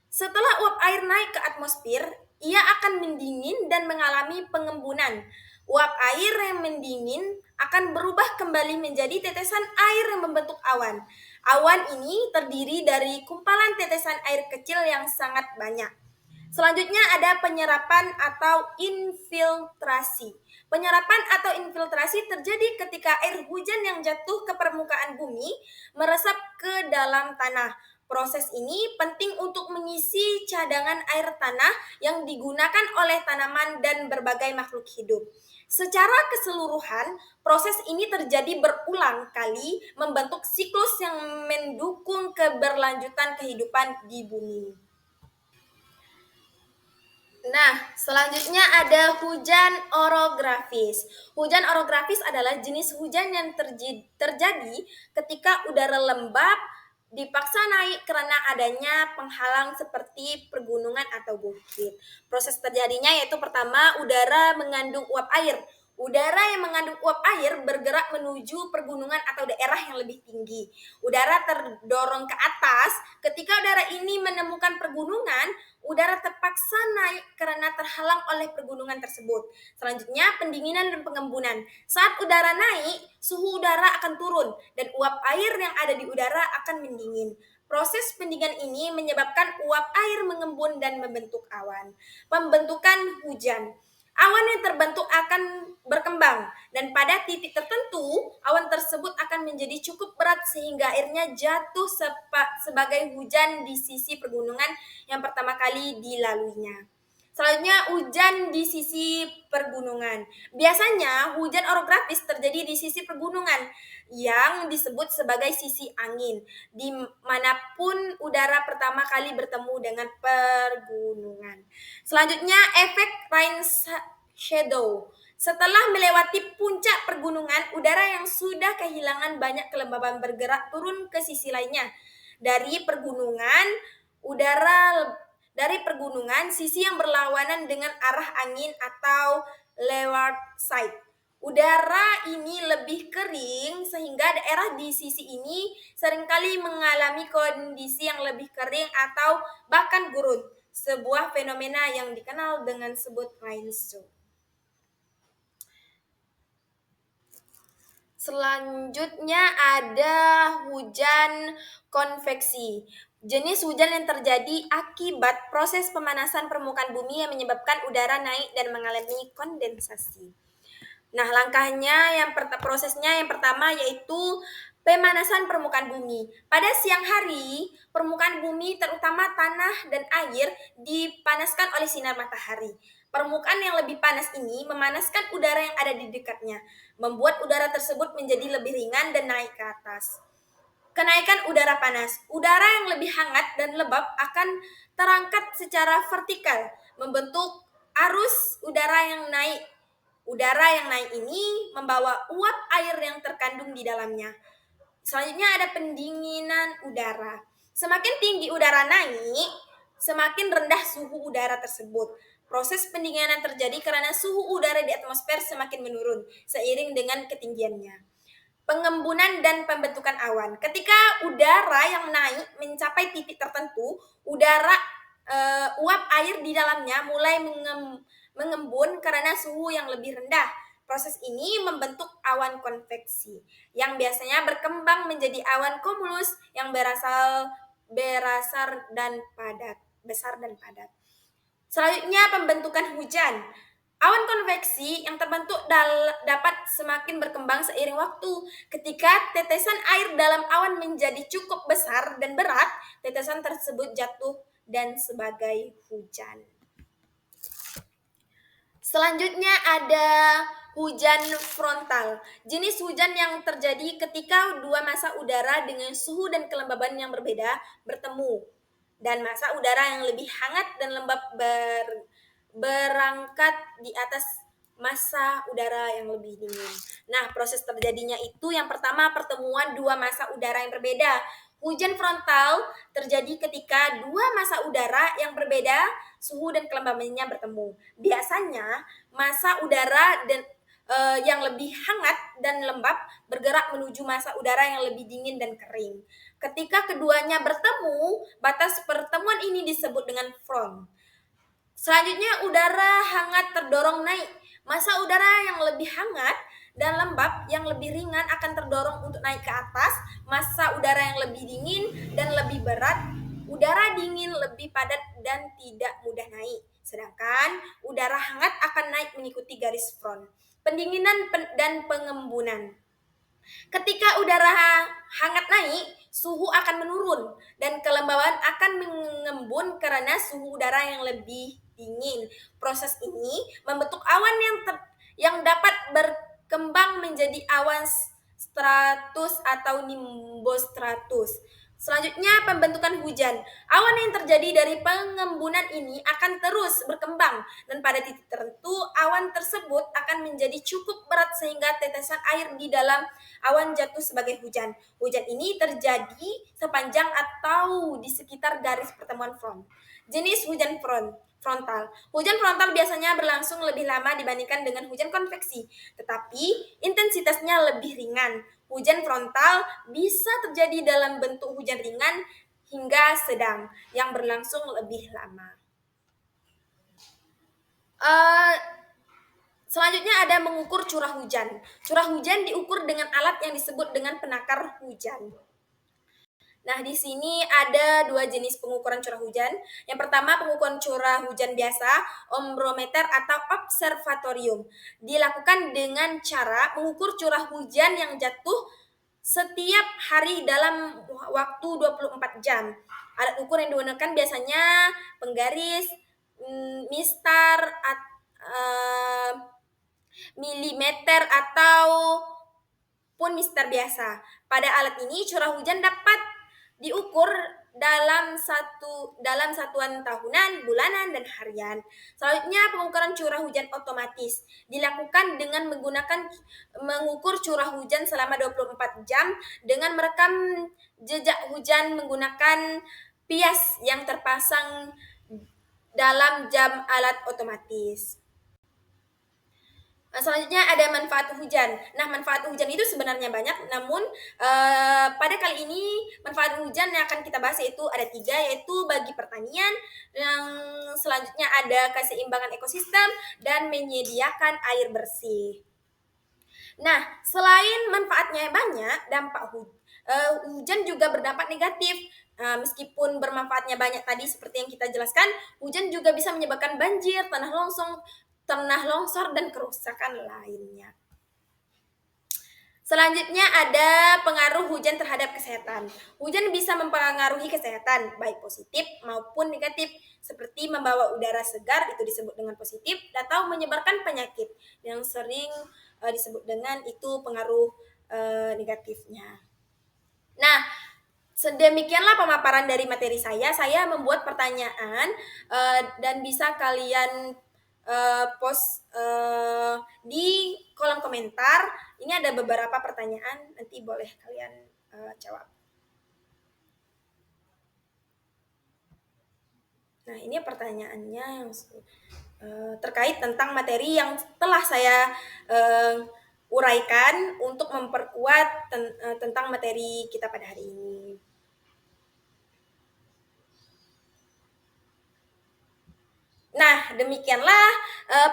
Setelah uap air naik ke atmosfer, ia akan mendingin dan mengalami pengembunan. Uap air yang mendingin akan berubah kembali menjadi tetesan air yang membentuk awan. Awan ini terdiri dari kumpalan tetesan air kecil yang sangat banyak. Selanjutnya ada penyerapan atau infiltrasi. Penyerapan atau infiltrasi terjadi ketika air hujan yang jatuh ke permukaan bumi meresap ke dalam tanah. Proses ini penting untuk mengisi cadangan air tanah yang digunakan oleh tanaman dan berbagai makhluk hidup. Secara keseluruhan, proses ini terjadi berulang kali membentuk siklus yang mendukung keberlanjutan kehidupan di bumi. Nah, selanjutnya ada hujan orografis. Hujan orografis adalah jenis hujan yang terjadi ketika udara lembab dipaksa naik karena adanya penghalang seperti pergunungan atau bukit. Proses terjadinya yaitu pertama, udara mengandung uap air. Udara yang mengandung uap air bergerak menuju pergunungan atau daerah yang lebih tinggi. Udara terdorong ke atas. Ketika udara ini menemukan pergunungan, udara terpaksa naik karena terhalang oleh pergunungan tersebut. Selanjutnya, pendinginan dan pengembunan. Saat udara naik, suhu udara akan turun dan uap air yang ada di udara akan mendingin. Proses pendinginan ini menyebabkan uap air mengembun dan membentuk awan. Pembentukan hujan. Awan yang terbentuk akan berkembang dan pada titik tertentu awan tersebut akan menjadi cukup berat sehingga airnya jatuh sebagai hujan di sisi pergunungan yang pertama kali dilaluinya. Selanjutnya hujan di sisi pergunungan. Biasanya hujan orografis terjadi di sisi pergunungan yang disebut sebagai sisi angin, dimanapun udara pertama kali bertemu dengan pergunungan. Selanjutnya efek rain shadow. Setelah melewati puncak pergunungan, udara yang sudah kehilangan banyak kelembaban bergerak turun ke sisi lainnya. Dari pergunungan, udara dari pergunungan, sisi yang berlawanan dengan arah angin atau leeward side. Udara ini lebih kering sehingga daerah di sisi ini seringkali mengalami kondisi yang lebih kering atau bahkan gurun, sebuah fenomena yang dikenal dengan sebut rainstorm. Selanjutnya ada hujan konveksi. Jenis hujan yang terjadi akibat proses pemanasan permukaan bumi yang menyebabkan udara naik dan mengalami kondensasi. Nah, prosesnya yang pertama yaitu pemanasan permukaan bumi. Pada siang hari, permukaan bumi terutama tanah dan air dipanaskan oleh sinar matahari. Permukaan yang lebih panas ini memanaskan udara yang ada di dekatnya, membuat udara tersebut menjadi lebih ringan dan naik ke atas. Kenaikan udara panas. Udara yang lebih hangat dan lembab akan terangkat secara vertikal, membentuk arus udara yang naik. Udara yang naik ini membawa uap air yang terkandung di dalamnya. Selanjutnya ada pendinginan udara. Semakin tinggi udara naik, semakin rendah suhu udara tersebut. Proses pendinginan terjadi karena suhu udara di atmosfer semakin menurun seiring dengan ketinggiannya. Pengembunan dan pembentukan awan. Ketika udara yang naik mencapai titik tertentu, uap air di dalamnya mulai mengembun karena suhu yang lebih rendah. Proses ini membentuk awan konveksi yang biasanya berkembang menjadi awan cumulus yang besar dan padat. Selanjutnya pembentukan hujan. Awan konveksi yang terbentuk dapat semakin berkembang seiring waktu. Ketika tetesan air dalam awan menjadi cukup besar dan berat, tetesan tersebut jatuh dan sebagai hujan. Selanjutnya ada hujan frontal. Jenis hujan yang terjadi ketika dua massa udara dengan suhu dan kelembaban yang berbeda bertemu dan massa udara yang lebih hangat dan lembab berangkat di atas massa udara yang lebih dingin. Nah, proses terjadinya itu yang pertama pertemuan dua massa udara yang berbeda. Hujan frontal terjadi ketika dua massa udara yang berbeda suhu dan kelembabannya bertemu. Biasanya massa udara yang lebih hangat dan lembab bergerak menuju massa udara yang lebih dingin dan kering. Ketika keduanya bertemu, batas pertemuan ini disebut dengan front. Selanjutnya, udara hangat terdorong naik. Massa udara yang lebih hangat dan lembab yang lebih ringan akan terdorong untuk naik ke atas. Massa udara yang lebih dingin dan lebih berat, udara dingin lebih padat dan tidak mudah naik. Sedangkan udara hangat akan naik mengikuti garis front. Pendinginan dan pengembunan. Ketika udara hangat naik, suhu akan menurun dan kelembaban akan mengembun karena suhu udara yang lebih dingin. Proses ini membentuk awan yang dapat berkembang menjadi awan stratus atau nimbostratus. Selanjutnya, pembentukan hujan. Awan yang terjadi dari pengembunan ini akan terus berkembang dan pada titik tertentu awan tersebut akan menjadi cukup berat sehingga tetesan air di dalam awan jatuh sebagai hujan. Hujan ini terjadi sepanjang atau di sekitar garis pertemuan front. Jenis hujan frontal. Hujan frontal biasanya berlangsung lebih lama dibandingkan dengan hujan konveksi, tetapi intensitasnya lebih ringan. Hujan frontal bisa terjadi dalam bentuk hujan ringan hingga sedang yang berlangsung lebih lama. Selanjutnya ada mengukur curah hujan. Curah hujan diukur dengan alat yang disebut dengan penakar hujan. Nah, di sini ada dua jenis pengukuran curah hujan. Yang pertama, pengukuran curah hujan biasa, ombrometer atau observatorium. Dilakukan dengan cara mengukur curah hujan yang jatuh setiap hari dalam waktu 24 jam. Alat ukur yang digunakan biasanya penggaris, mistar, milimeter atau pun mistar biasa. Pada alat ini curah hujan dapat diukur dalam satuan tahunan, bulanan, dan harian. Selanjutnya, pengukuran curah hujan otomatis dilakukan dengan mengukur curah hujan selama 24 jam dengan merekam jejak hujan menggunakan pias yang terpasang dalam jam alat otomatis. Selanjutnya ada manfaat hujan. Nah, manfaat hujan itu sebenarnya banyak, namun pada kali ini manfaat hujan yang akan kita bahas yaitu ada 3, yaitu bagi pertanian, yang selanjutnya ada keseimbangan ekosistem, dan menyediakan air bersih. Nah, selain manfaatnya banyak, dampak hujan juga berdampak negatif. Meskipun bermanfaatnya banyak tadi seperti yang kita jelaskan, hujan juga bisa menyebabkan banjir, tanah longsor, dan kerusakan lainnya. Selanjutnya ada pengaruh hujan terhadap kesehatan. Hujan bisa mempengaruhi kesehatan, baik positif maupun negatif, seperti membawa udara segar, itu disebut dengan positif, atau menyebarkan penyakit, yang sering disebut dengan itu pengaruh negatifnya. Nah, sedemikianlah pemaparan dari materi saya. Saya membuat pertanyaan dan bisa kalian post di kolom komentar. Ini ada beberapa pertanyaan, nanti boleh kalian jawab. Nah, ini pertanyaannya yang terkait tentang materi yang telah saya uraikan untuk memperkuat tentang materi kita pada hari ini. Nah, demikianlah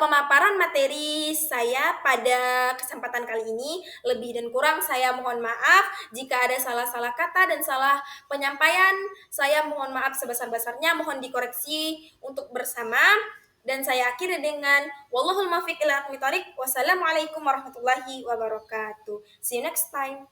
pemaparan materi saya pada kesempatan kali ini. Lebih dan kurang saya mohon maaf jika ada salah-salah kata dan salah penyampaian. Saya mohon maaf sebesar-besarnya, mohon dikoreksi untuk bersama. Dan saya akhiri dengan wallahul muwaffiq ila aqwamit thoriq. Wassalamualaikum warahmatullahi wabarakatuh. See you next time.